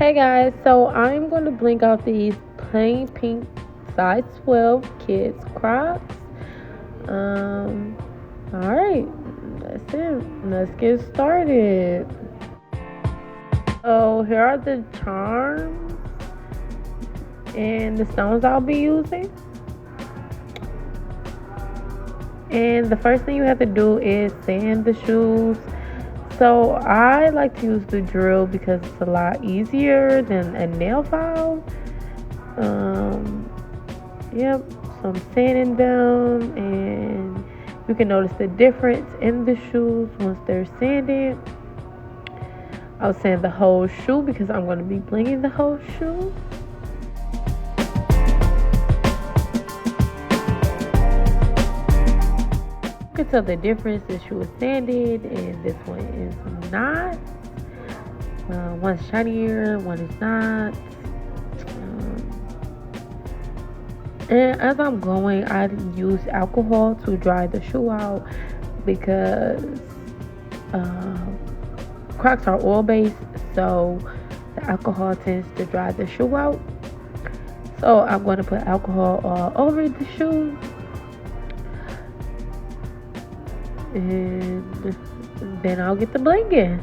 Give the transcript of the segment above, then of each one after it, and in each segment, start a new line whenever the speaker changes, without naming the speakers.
Hey guys, so I'm going to blink out these plain pink size 12 kids crocs. Um, alright, that's it. Let's get started. So here are the charms and the stones I'll be using. And the first thing you have to do is sand the shoes. So I like to use the drill because it's a lot easier than a nail file. Um, Yep, so I'm sanding them, and you can notice the difference in the shoes once they're sanded. I'll sand the whole shoe because I'm going to be blinging the whole shoe. You can tell the difference. This shoe is sanded and this one is not. One's shinier, one is not. And as I'm going, I use alcohol to dry the shoe out because Crocs are oil based, so the alcohol tends to dry the shoe out. So I'm going to put alcohol all over the shoe, and then I'll get the bling in.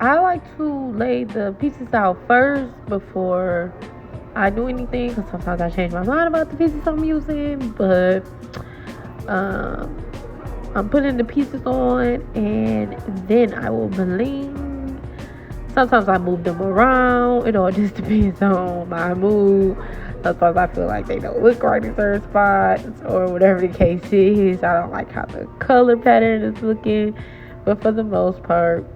I like to lay the pieces out first before I do anything because sometimes I change my mind about the pieces I'm using. But um, I'm putting the pieces on and then I will bling. Sometimes I move them around. It all just depends on my mood. Sometimes I feel like they don't look right in certain spots or whatever the case is. I don't like how the color pattern is looking. But for the most part,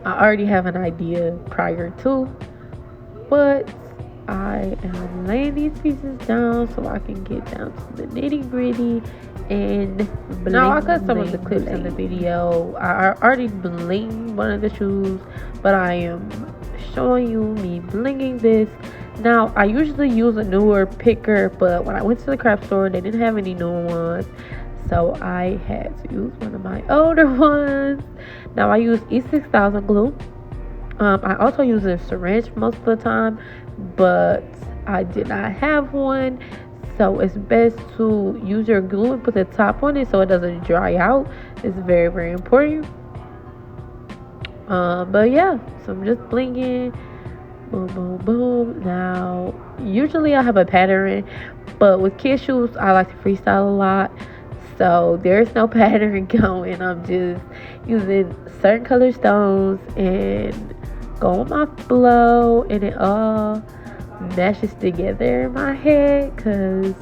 I already have an idea prior to, but I am laying these pieces down so I can get down to the nitty gritty and bling. Now I cut some of the clips in the video. I already blinged one of the shoes, but I am showing you me blinging this. Now I usually use a newer picker, but when I went to the craft store, they didn't have any newer ones. So I had to use one of my older ones. Now I use E6000 glue. I also use a syringe most of the time, but I did not have one. So it's best to use your glue and put the top on it so it doesn't dry out. It's very, very important. But yeah, so I'm just blinging. Boom, boom, boom. Now, usually I have a pattern, but with kid shoes, I like to freestyle a lot. So there's no pattern going. I'm just using certain color stones and going with my flow, and it all meshes together in my head because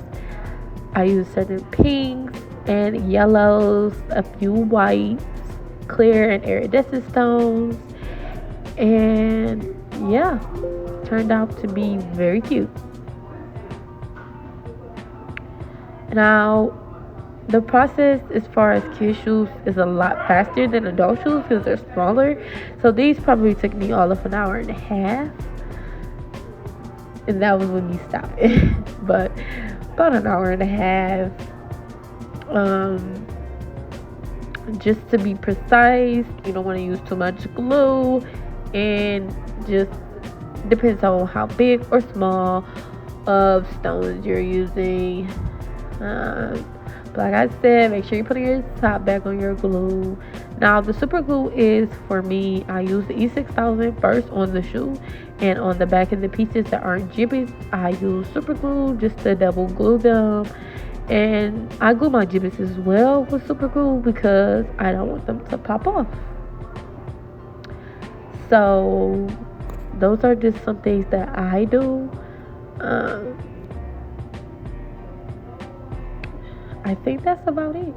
I use certain pinks and yellows, a few whites, clear and iridescent stones, and yeah, turned out to be very cute. Now, the process as far as kid shoes is a lot faster than adult shoes because they're smaller. So these probably took me all of an hour and a half. And that was when me stopping. But about an hour and a half. Just to be precise, you don't want to use too much glue. And just depends on how big or small of stones you're using. But like I said, make sure you put your top back on your glue. Now, the super glue is for me. I use the E6000 first on the shoe, and on the back of the pieces that aren't gibbets, I use super glue just to double glue them. And I glue my gibbets as well with super glue because I don't want them to pop off. So those are just some things that I do. I think that's about it.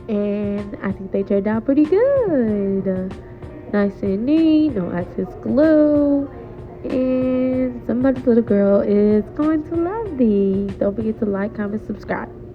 and I think they turned out pretty good. Nice and neat, no excess glue, and somebody's little girl is going to love these. Don't forget to like, comment, subscribe.